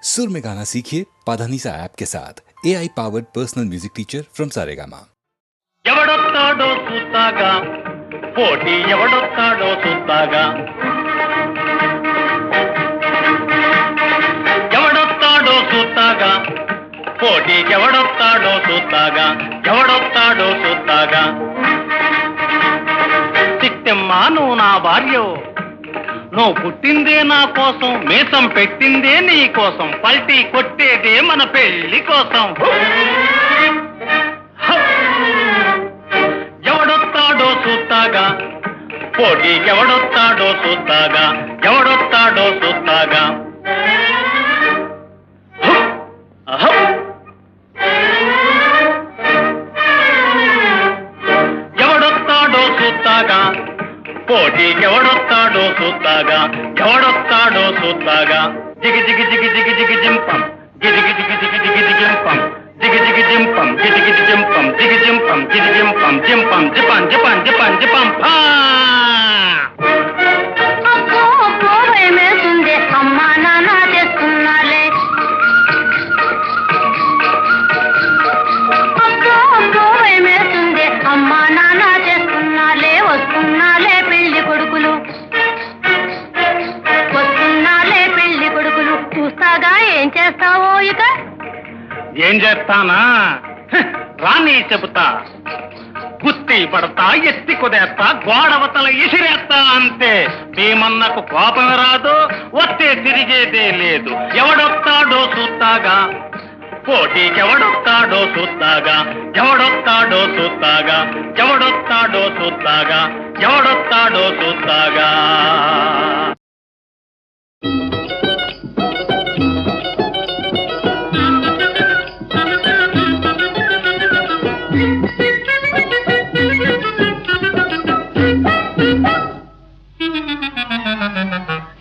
सुर में गाना सीखिए पाधानीसा ऐप के साथ AI powered personal music teacher from Saregama. ఎవడొస్తాడో చూస్తాగా పోటీ ఎవడొస్తాడో చూస్తాగా ఎవడొస్తాడో చూస్తాగా పోటీ ఎవడొస్తాడో చూస్తాగా ఎవడొస్తాడో చూస్తాగా చిట్టమ్మా నువ్వు నా భార్యో నువ్వు పుట్టిందే నా కోసం మీసం పెట్టిందే నీ కోసం పల్టీ కొట్టేదే మన పెళ్లి కోసం ఎవడొస్తాడో చూస్తాగా పోటీ ఎవడొస్తాడో చూస్తాగా ఎవడొస్తాడో చూస్తాగా ఎవడొస్తాడో చూస్తాగా పోటీ ఎవడొస్తాడో చూస్తాగా ఎవడొస్తాడో చూస్తాగా జిగి జిగి జిగి జిగి జిగి జింపం గిగి గిగి జిగి జిగి జిగి జింపం జిగి జిగి జింపం గిగి గిగి జింపం జిగి జింపం గిగి జింపం జింపం జిపం జిపం జిపం జిపం ఫా అమ్మా నాన్న చేస్తున్నాలే అమ్మా నాన్న చేస్తున్నాలే వస్తున్నాలే పెళ్లి కొడుకులు వస్తున్నాలే పెళ్లి కొడుకులు చూస్తాగా ఏం చేస్తావో ఇక ఏం చేస్తానా రాని చెబుతా గుత్తి పడతా ఎత్తి కుదేస్తా గోడవతల ఇసిరేస్తా అంతే భీమన్నకు కోపం రాదు వస్తే తిరిగేదే లేదు ఎవడొస్తాడో చూస్తాగా పోటీకెవడొస్తాడో చూస్తాగా ఎవడొస్తాడో చూస్తాగా ఎవడొస్తాడో చూస్తాగా ఎవడొస్తాడో చూస్తాగా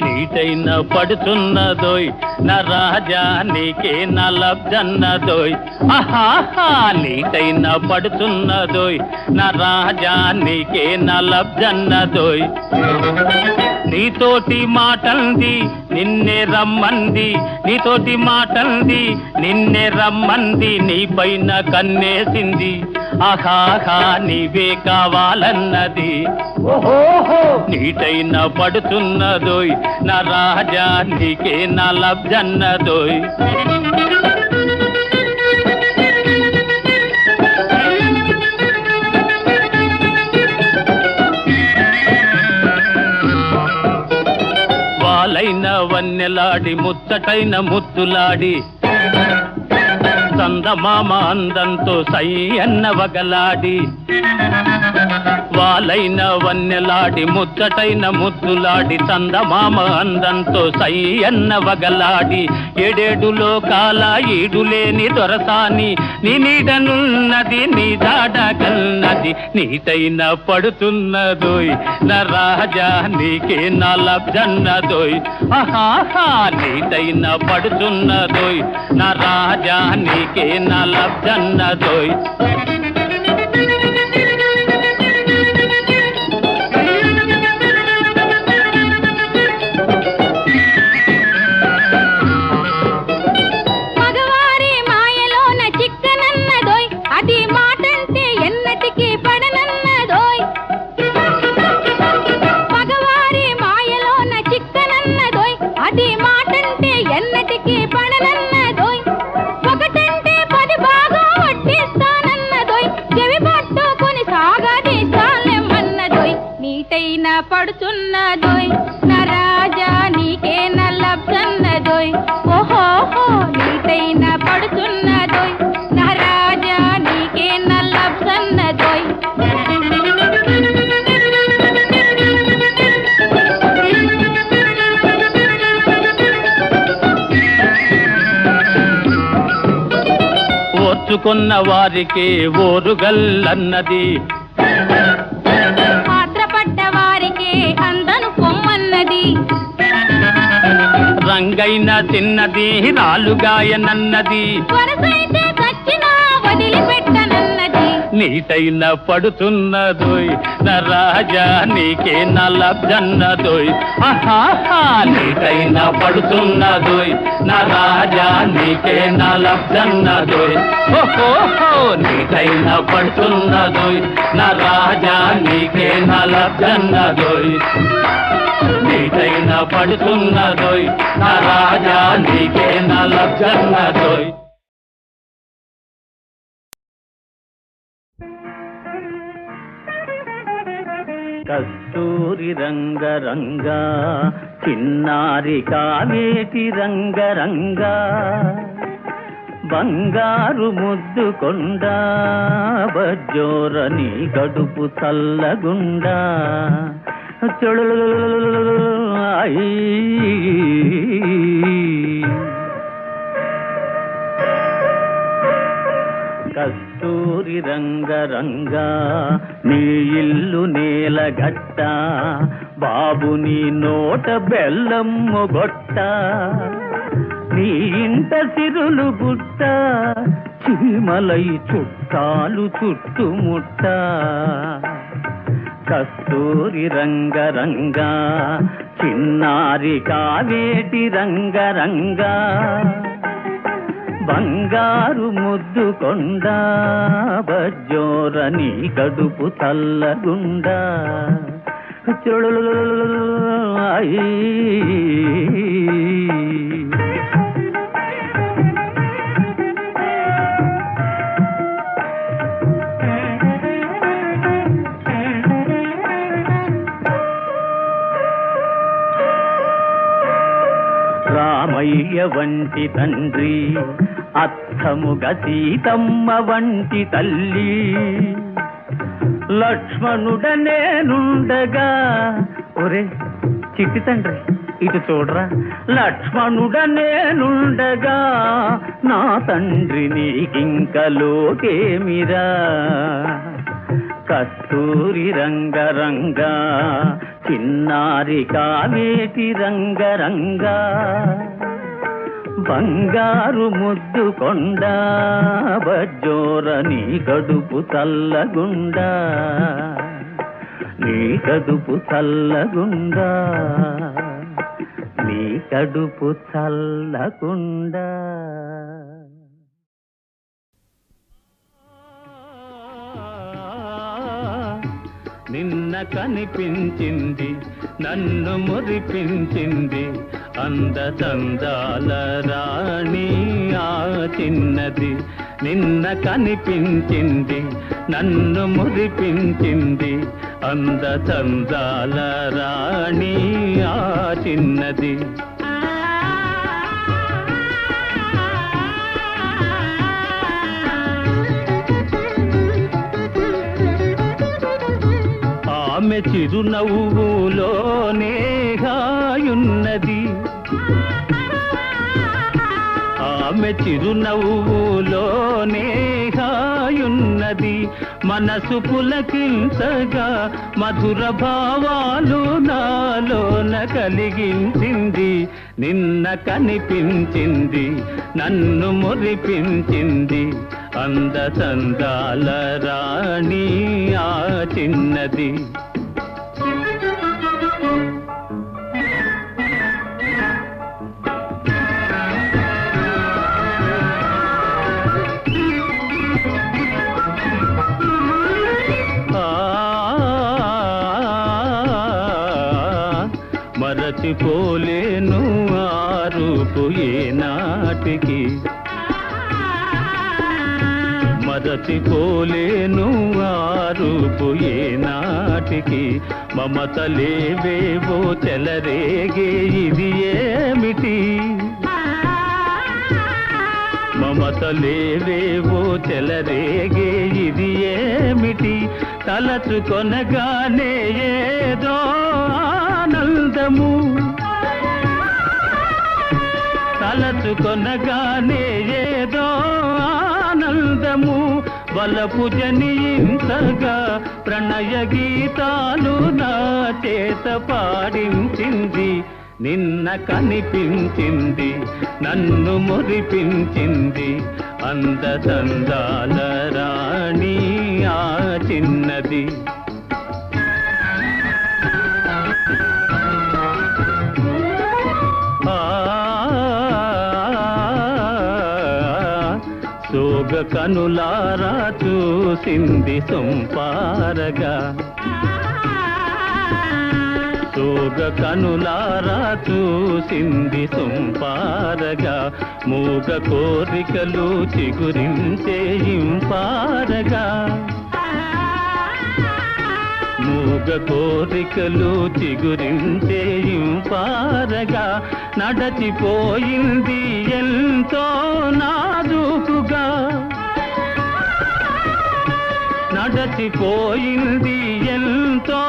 నీటైన పడుతున్నదోయ్ నా రాజా నీకే నా లబ్జన్నదోయ్ ఆహాహా నీటైన పడుతున్నదోయ్ నా రాజా నీకే నా లబ్జన్నదోయ్ నీతోటి మాటంది నిన్నే రమ్మంది నీతోటి మాటంది నిన్నే రమ్మంది నీ పైన కన్నేసింది ఆహాహా నీవే కావాలన్నది ఓహోహో నీటైన పడుతున్నదోయ్ నా రాజా నీకే నా లబ్జన్నదోయ్ వాలైన వన్నెలాడి ముచ్చటైన ముద్దులాడి చందమామ అందంతో సై అన్న వగలాడి వాలైన వన్నెలాడి ముచ్చటైన ముద్దులాడి చందమామ అందంతో సై అన్న వగలాడి ఏడేడు లోకాల ఈడులేని దొరసాని నీ నీడనున్నది నీ జాడగల్నది నీటైన పడుతున్నదోయ్ నా రాజా నీకే నా లబ్జన్నదోయ్ ఆహాహా నీటైన పడుతున్నదోయ్ నా రాజా నీకే నా లబ్జన్నదోయ్ పడుతున్నదోయ్ నా రాజా నీకే నా లబ్జన్నదోయ్ ఓహోహో నీటైన పడుతున్నదోయ్ నా రాజా నీకే నా లబ్జన్నదోయ్ ఓర్చుకున్న వారికి ఓరుగల్లన్నది రంగైన చిన్నది రాలుగాయనన్నది నీటైన పడుతున్నదోయ్ నా రాజా నీకే నా లబ్జన్నదోయ్ ఆహాహా నీటైన పడుతున్నదోయ్ నా రాజా నీకే నా లబ్ధన్నదోయ్ ఓహో నీకైన పడుతున్నదోయ్ నా రాజా నీకే నా లబ్ధన్నదోయ్ నీకైన పడుతున్నదోయ్ నా రాజా నీకే నా లబ్ధన్నదోయ్ కస్తూరి రంగరంగా చిన్నారి కావేటి రంగరంగా బంగారు ముద్దు కొండ బజ్జోరని గడుపు చల్లగుండా కస్తూరి రంగరంగా నీ ఇల్లు నేలగట్ట బాబు నీ నోట బెల్లమ్ము గొట్ట నీ ఇంట సిరులు గుట్ట చీమలై చుట్టాలు చుట్టుముట్ట కస్తూరి రంగరంగా చిన్నారి కావేటి రంగరంగా బంగారు ముద్దు కొండ బజ్జోరని కడుపు చల్లగుండా రామయ్య వంటి తండ్రి అత్తముగా సీతమ్మ వంటి తల్లి లక్ష్మణుడ నేనుండగా ఒరే చిట్టి తండ్రి ఇటు చూడరా లక్ష్మణుడ నేనుండగా నా తండ్రి నీకింక లోకేమిరా కస్తూరి రంగరంగా చిన్నారి కావేటి రంగరంగా బంగారు ముద్దు కొండ బజ్జోరని కడుపు చల్లగుండా నీ కడుపు చల్లగుండా నీ కడుపు చల్లగుండా నిన్న కనిపించింది నన్ను మురిపించింది అందచందాల రాణి ఆ చిన్నది నిన్న కనిపించింది నన్ను మురిపించింది అందచందాల రాణి ఆ చిన్నది ఆమె చిరునవ్వులోనే హాయున్నది ఆమె చిరునవ్వులోనే హాయున్నది మనసు పులకించగా మధుర భావాలు నాలోన కలిగించింది నిన్న కనిపించింది నన్ను మురిపించింది అందచందాల రాణి ఆ చిన్నది మరచిపోలేను ఆ రూపు ఏనాటికి మరచిపోలేను ఆ రూపు ఏనాటికి మమతలేవేవో చెలరేగే ఇది ఏమిటి మమతలేవేవో చెలరేగే ఇది ఏమిటి తలచుకొనగానే ఏదో ఆనందము తలచుకొనగానే ఏదో ఆనందము వలపు జనించగా ప్రణయ గీతాలు నా చేత పాడించింది నిన్న కనిపించింది నన్ను మురిపించింది అందచందాల రాణి ఆ చిన్నది సోగ కనులారా చూసింది సొంపారగా సోగ కనులారా చూసింది సొంపారగా మూగ కోరికలు చిగురించే ఇంపారగా మూగ కోరికలు చిగురించే ఇంపారగా నడచిపోయింది ఎంతో నాజూకుగా నడచిపోయింది ఎంతో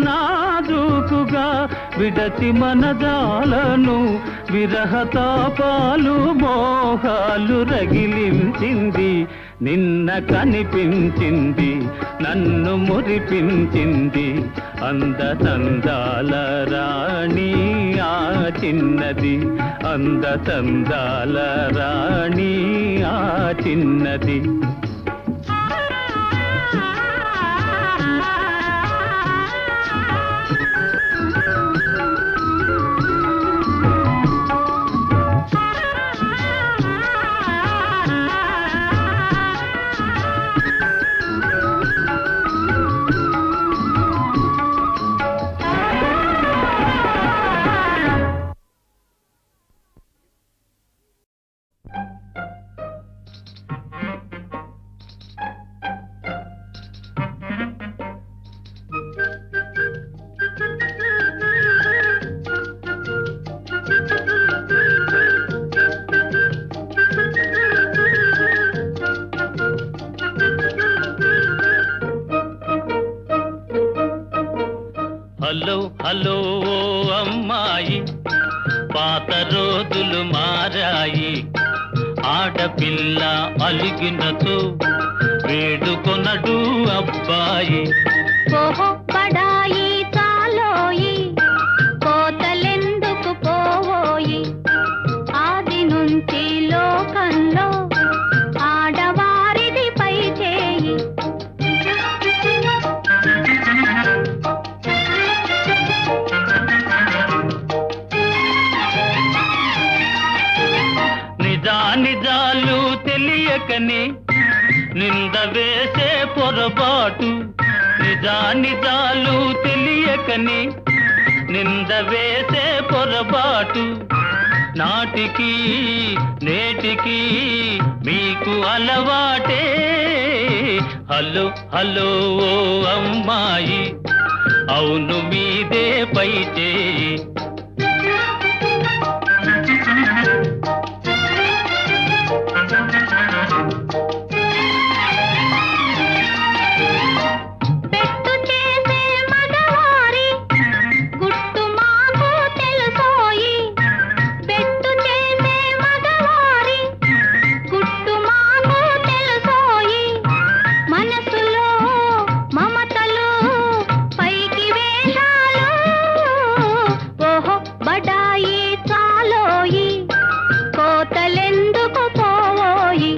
నాజూకుగా విడచి మనదాలను విరహతాపాలు మోహాలు రగిలించింది నిన్న కనిపించింది నన్ను మురిపించింది అందచందాల రాణి ఆ చిన్నది అందచందాల రాణి ఆ చిన్నది హలో హలో ఓ అమ్మాయి పాత రోజులు మారాయి ఆడపిల్ల అలిగినతో వేడుకొనడు అబ్బాయి ఓహో బడాయి చాలోయి కోతలెందుకు పోవోయి ఆది నుంచి లోకంలో ఆడవారిది పై చేయి నిజాలు తెలియకని నింద వేసే పొరపాటు నిజాలు తెలియకని నింద వేసే పొరపాటు నాటికి నేటికి మీకు అలవాటే హలో హలో ఓ అమ్మాయి అవును మీదే పై చేయి పెట్టు చేసే మగవారి గుట్టు మాకు తెలుసోయి పెట్టు చేసే మగవారి గుట్టు మాకు తెలుసోయి మనసులో మమతలు పైకి వేషాలు ఓహో బడాయి చాలోయి కోతలెందుకు పోవోయి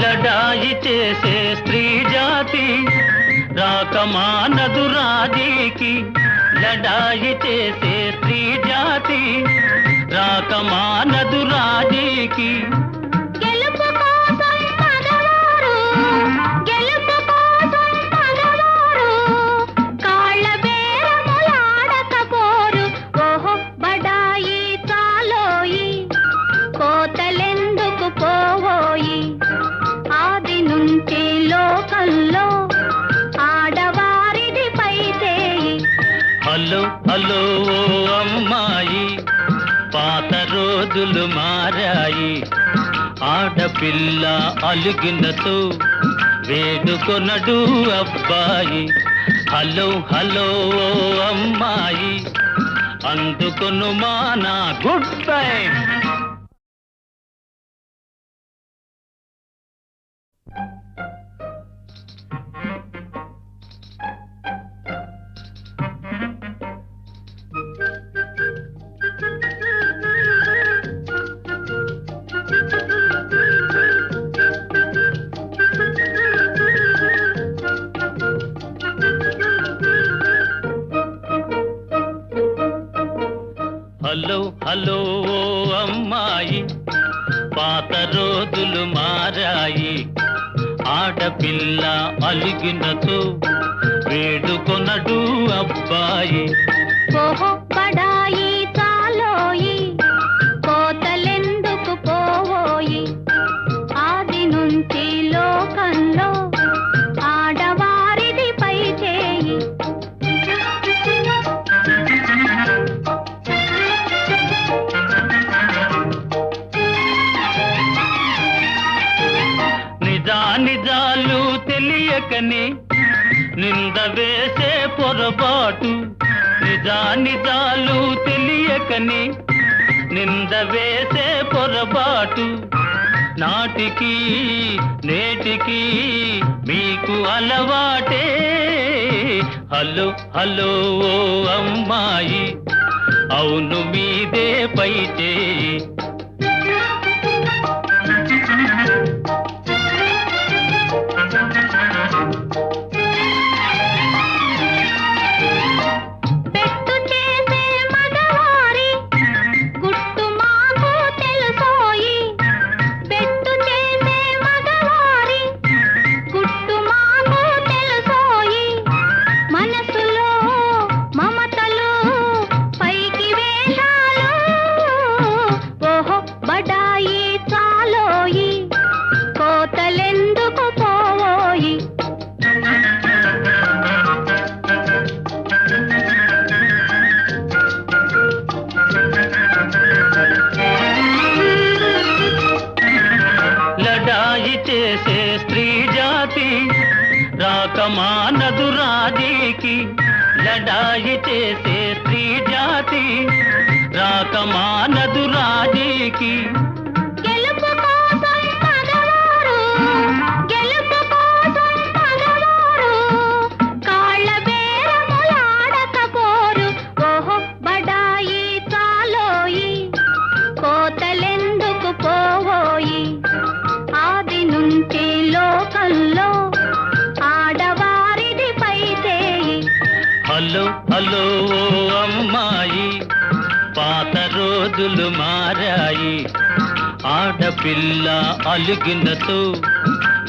లడాయి చేసే స్త్రీ జాతి రాకమానదు రాజీకి లడాయి చేసే స్త్రీ జాతి రాకమానదు రాజీకి గెలుపు కోసం మగవారు గెలుపు కోసం మగవారు కాళ్ళ బేరములాడకపోరు ఓహో బడాయి చాలోయి కోతలెందుకు పోవోయి ఆది నుంచి లోకంలో ఆడవారిది పై చేయి హలో హలో ఓ అమ్మాయి పాత రోజులు మారాయి ఆడపిల్ల అలిగినతో వేడుకొనడు అబ్బాయి హలో హలో ఓ అమ్మాయి అందుకొను మా నా గుడ్ బై హలో ఓ అమ్మాయి, పాత రోజులు మారాయి. ఆడపిల్ల అలిగినతో వేడుకొనడు అబ్బాయి. ఓహో బడాయి చాలోయి, కోతలెందుకు పోవోయి. ఆది నుంచి లోకంలో ఆడవారిది పై చేయి. నిజాలు తెలియకనే నింద వేసే పొరపాటు. నిజాలు తెలియకనే నింద వేసే పొరపాటు. నాటికి నేటికి మీకు అలవాటే. హలో హలో ఓ అమ్మాయి, అవును మీదే పై చేయి. పెట్టు చేసే మగవారి గుట్టు మాకు తెలుసోయి. పెట్టు చేసే మగవారి గుట్టు మాకు తెలుసోయి. మనసులో మమతలు పైకి వేషాలు. ఓహో బడాయి చాలోయి, కోతలెందుకు పోవోయి. లడాయి చేసే స్త్రీ జాతి రాకమానదు రాజీకి. లడాయి చేసే స్త్రీ జాతి రాకమానదు రాజీకి. గెలుపు కోసం మగవారు, గెలుపు కోసం మగవారు కాళ్ళ బేరములాడకపోరు. ఓహో బడాయి చాలోయి, కోతలెందుకు పోవోయి. ఆది నుంచి లోకంలో ఆడవారిది పై చేయి. హలో హలో ఓ అమ్మాయి, పాత రోజులు మారాయి. ఆడపిల్ల అలిగినతో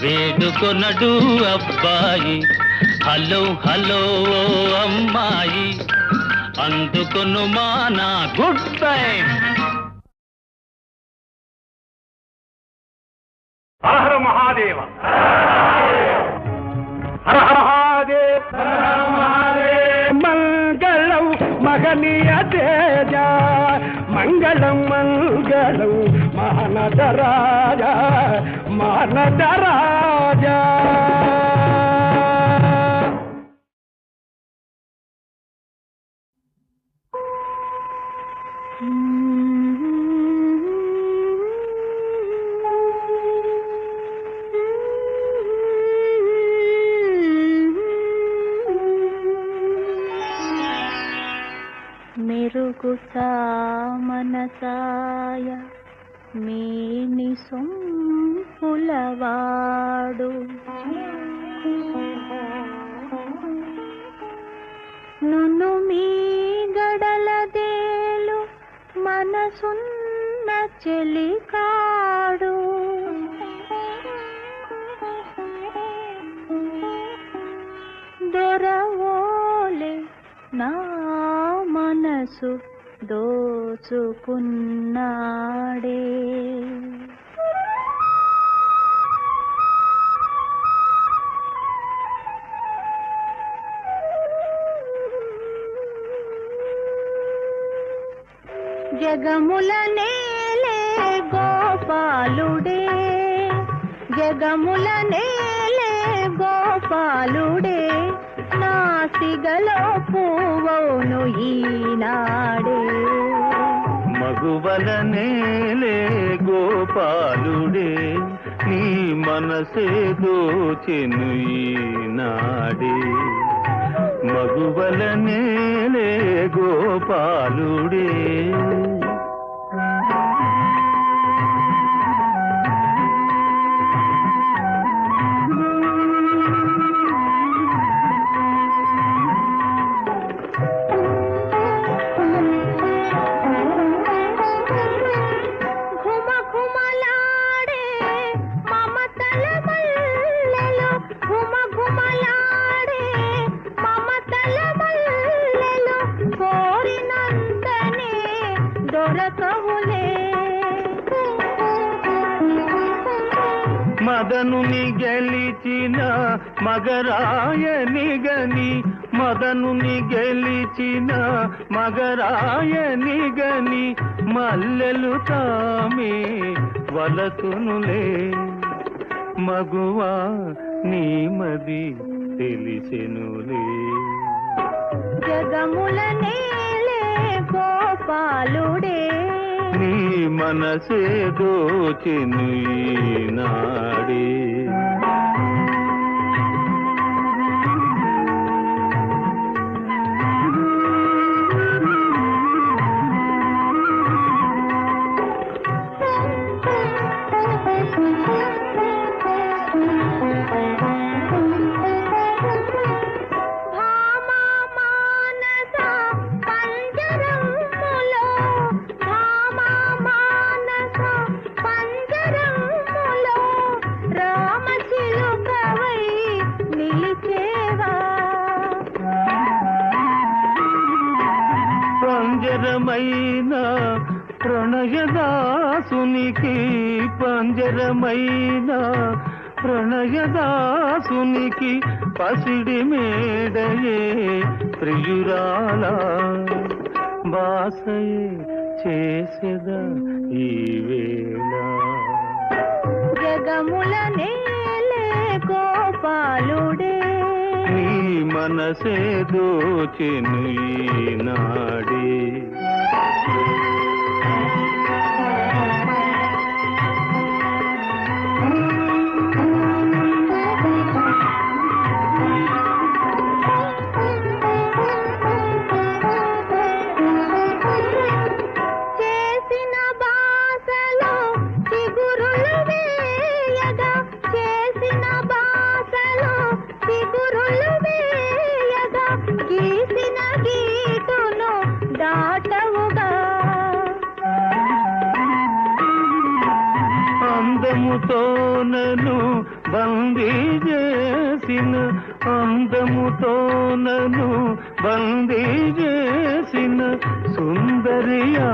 వేడుకొనడు అబ్బాయి. హలో హలో ఓ అమ్మాయి, అందుకొను మా నా గుడ్ టైం. హర హర మహాదేవ, హర హర మహాదేవ్, హర హర మహాదేవ్. మంగళం మహనీయ తేజ, మంగళం మంగళం మహానదరాజ, మహానదరాజ. మెరుగు మనసాయ మేని సొంపులవాడు. నును మీ గడలదేలు మనసున్న చెలికాడు. దొరవోలే నా మనసు దోచుకున్నాడే. జగముల నేలే గోపాలుడే, జగముల నేలే గోపాలుడే. నాసిగలో పువ్వును ఈనాడే. మగువల నేలే గోపాలుడే, నీ మనసే దోచెను ఈనాడే. మగువల నేలే గోపాలుడే. మదనుని గెలిచిన మగరాయని గని మదనుని గెలిచిన మగరాయని గని మల్లెలు తామే వలతునులే మగువా నీమది తెలిసెనులే జగముల నేలే గోపాలుడే నీ మనసే దోచెను ఈనాడే పంజరమైన ప్రణయదాసునికి పంజరమైన ప్రణయదాసునికి పసిడి మేడయే ప్రియురాల బాసయే చేసెద ఈ వేళ జగముల నేలే గోపాలుడే నీ మనసే దోచెను ఈనాడే చేసిన బాసలో చిగురులు వేయగా చేసిన బాసలో చిగురులు వేయగా గీసిన గీటును దాటవుగా అందముతోనను బందీ చేసిన అందముతోనను బందీ చేసిన సుందరియానతి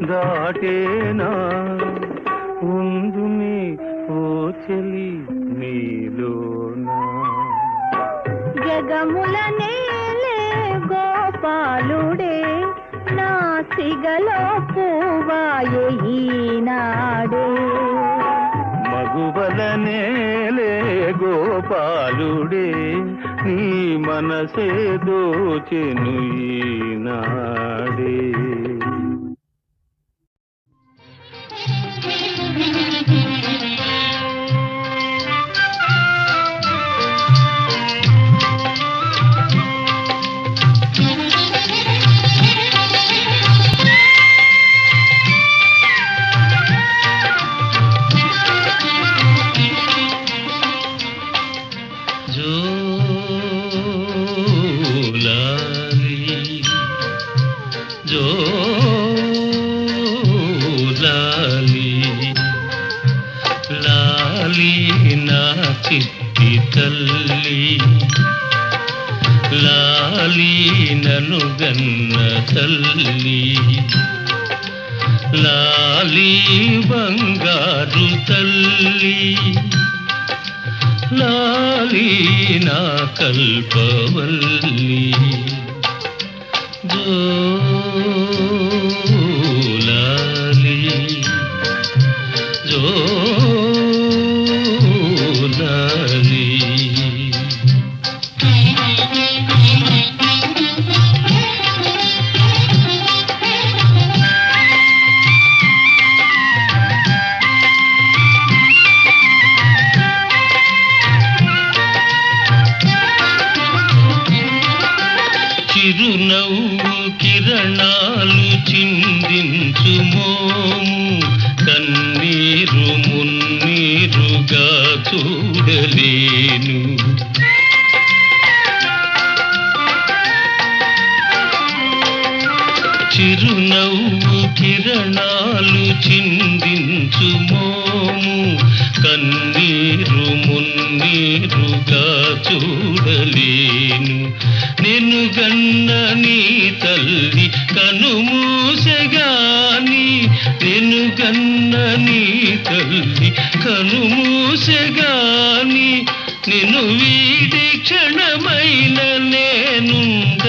దాటేనా ఉందునే ఓ చెలి నీలోనా జగముల నేలే గోపాలుడే నా సిగలో పువ్వాయే ఈనాడే మగువలనేలే గోపాలుడే నీ మనసే దోచెను ఈనాడే చిట్టి తల్లి లాలి నను గన్న తల్లి లాలి బంగారు తల్లి లాలి నా కల్పవల్లి జోలాలి జోలాలి చిరునవ్వు కిరణాలు చిందించు మోము కన్నీరు మున్నీరుగా చూడలేను చిరునవ్వు కిరణాలు చిందించు మోము కన్నీరు మున్నీరుగా చూడలేను నిన్ను గన్న నీ తల్లి కనుమూసెగాని నిన్ను గన్న నీ తల్లి కనుమూ చూసెగాని నిన్ను వీడి క్షణమైన నేనుండగలనా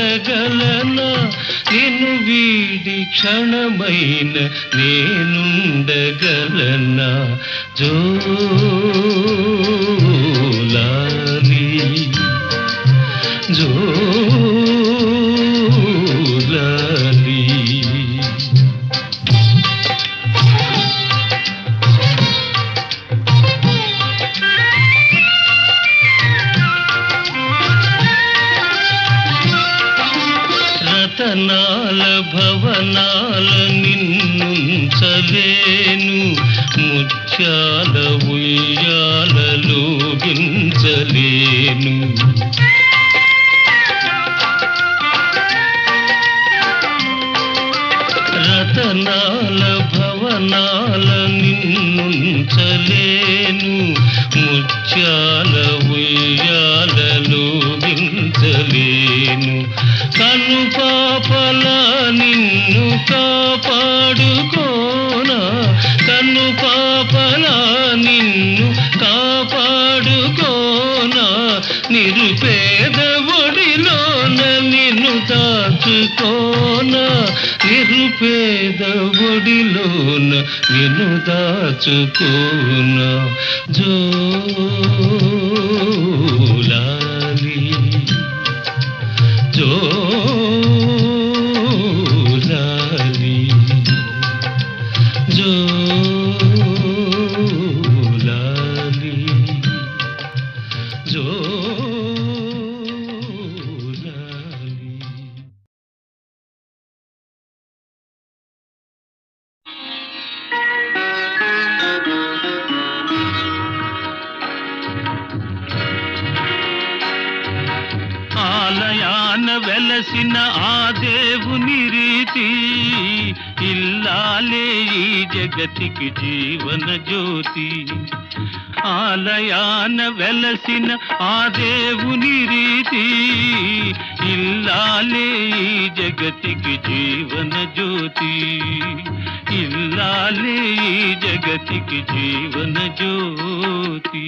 నిన్ను వీడి క్షణమైన నేనుండగలనా జోలాలి జోలాలి. రతనాల భవనాల నిన్నుంచలేను ముత్యాల ఉయ్యాలలో గించలేను రతనాల భవనాల నిన్నుంచలేను ముత్యాల ఉయ్యాలలో గించలేను కను పాపల నిన్ను కాపాడుకోనా కను పాపల నిన్ను కాపాడుకోనా నిరుపేద ఒడిలోన నిన్ను దాచుకోనా నిరుపేద ఒడిలోన నిన్ను దాచుకోనా జోలాలి జోలాలి జోలాలి జోలాలి. ఆలయాన వెలసిన ఆ దేవుని రీతి ఇల్లాలే ఈ జగతికి జీవన జ్యోతి ఆలయాన వెలసిన ఆ దేవుని రీతి ఇల్లాలే ఈ జగతికి జీవన జ్యోతి ఇల్లాలే ఈ జగతికి జీవన జ్యోతి.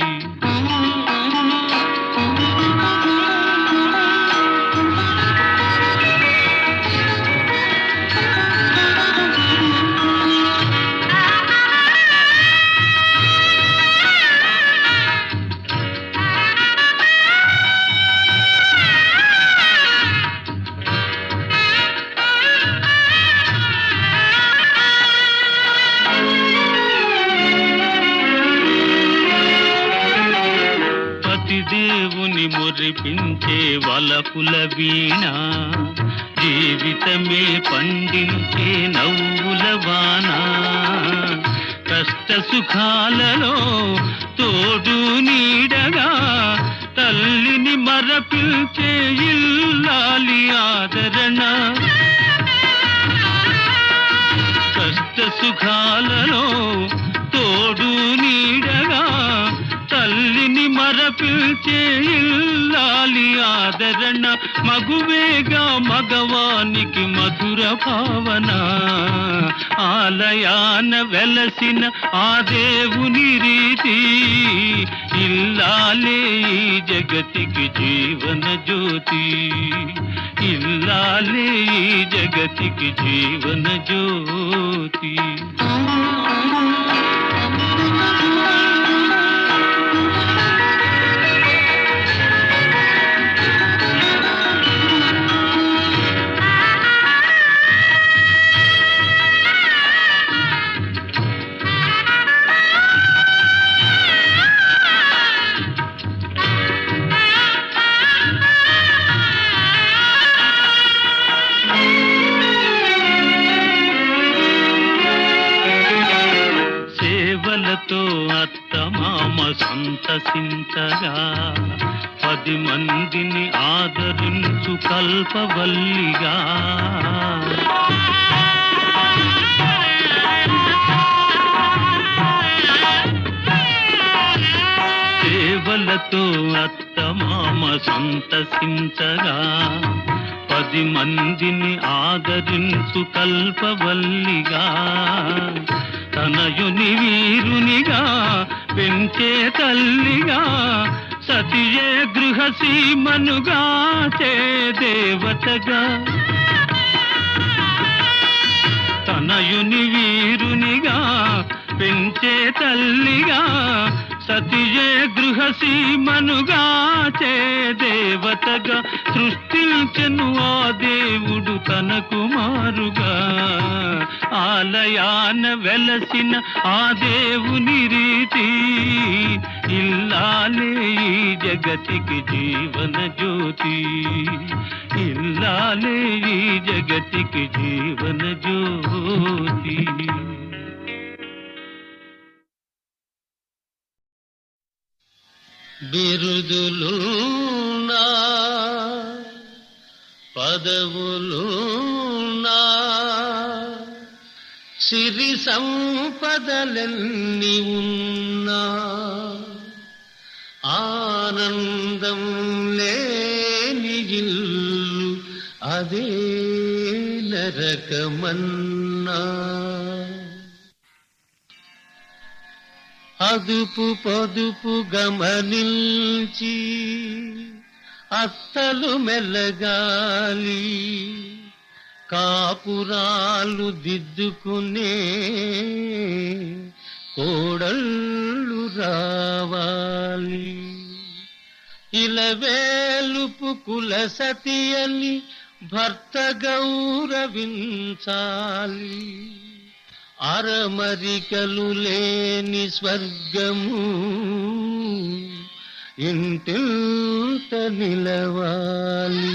దేవుని మురిపించే వలపుల వీణ జీవితమే పండించే నవ్వుల వాన కష్ట సుఖాలలో తోడు నీడగా తల్లిని మరపిల్చే ఇల్లాలి ఆదరణ కష్ట సుఖాలలో తోడు నీడగా తల్లిని మరపిల్చే ఇల్లాలి ఆదరణ మగువేగా మగవానికి మధుర భావన ఆలయాన వెలసిన ఆ దేవుని రీతి ఇల్లాలే ఈ జగతికి జీవన జ్యోతి ఇల్లాలే ఈ జగతికి జీవన జ్యోతి. అత్తమామ సంతసించగా 10 మందిని ఆదరించు కల్పవల్లిగా సేవలతో అత్తమామ సంతసించగా 10 మందిని ఆదరించు కల్పవల్లిగా తనయుని వీరునిగా పెంచే తల్లిగా సతియే గృహసీమనుగా చే దేవతగా తనయుని వీరునిగా పెంచే తల్లిగా సతియే గృహసీమనుగా చే దేవతగా సృష్టించెను ఆ దేవుడు తన కుమారుగా ఆలయాన వెలసిన ఆ దేవుని రీతి ఇల్లాలే ఈ జగతికి జీవన జ్యోతి ఇల్లాలే ఈ జగతికి జీవన జ్యోతి బిరుదులున్నా పదవులున్నా సిరి సంపదలెన్ని ఉన్నా ఆనందం లేని ఇల్లు అదే నరకమన్నా అదుపు పొదుపు గమనించి అత్తలు మెల్లగాలి కాపురాలు దిద్దుకునే కోడళ్ళు రావాలి ఇలవేలుపు కుల సతి అని భర్త గౌరవించాలి అరమరికలు లేని స్వర్గము ఇంటింత నిలవాలి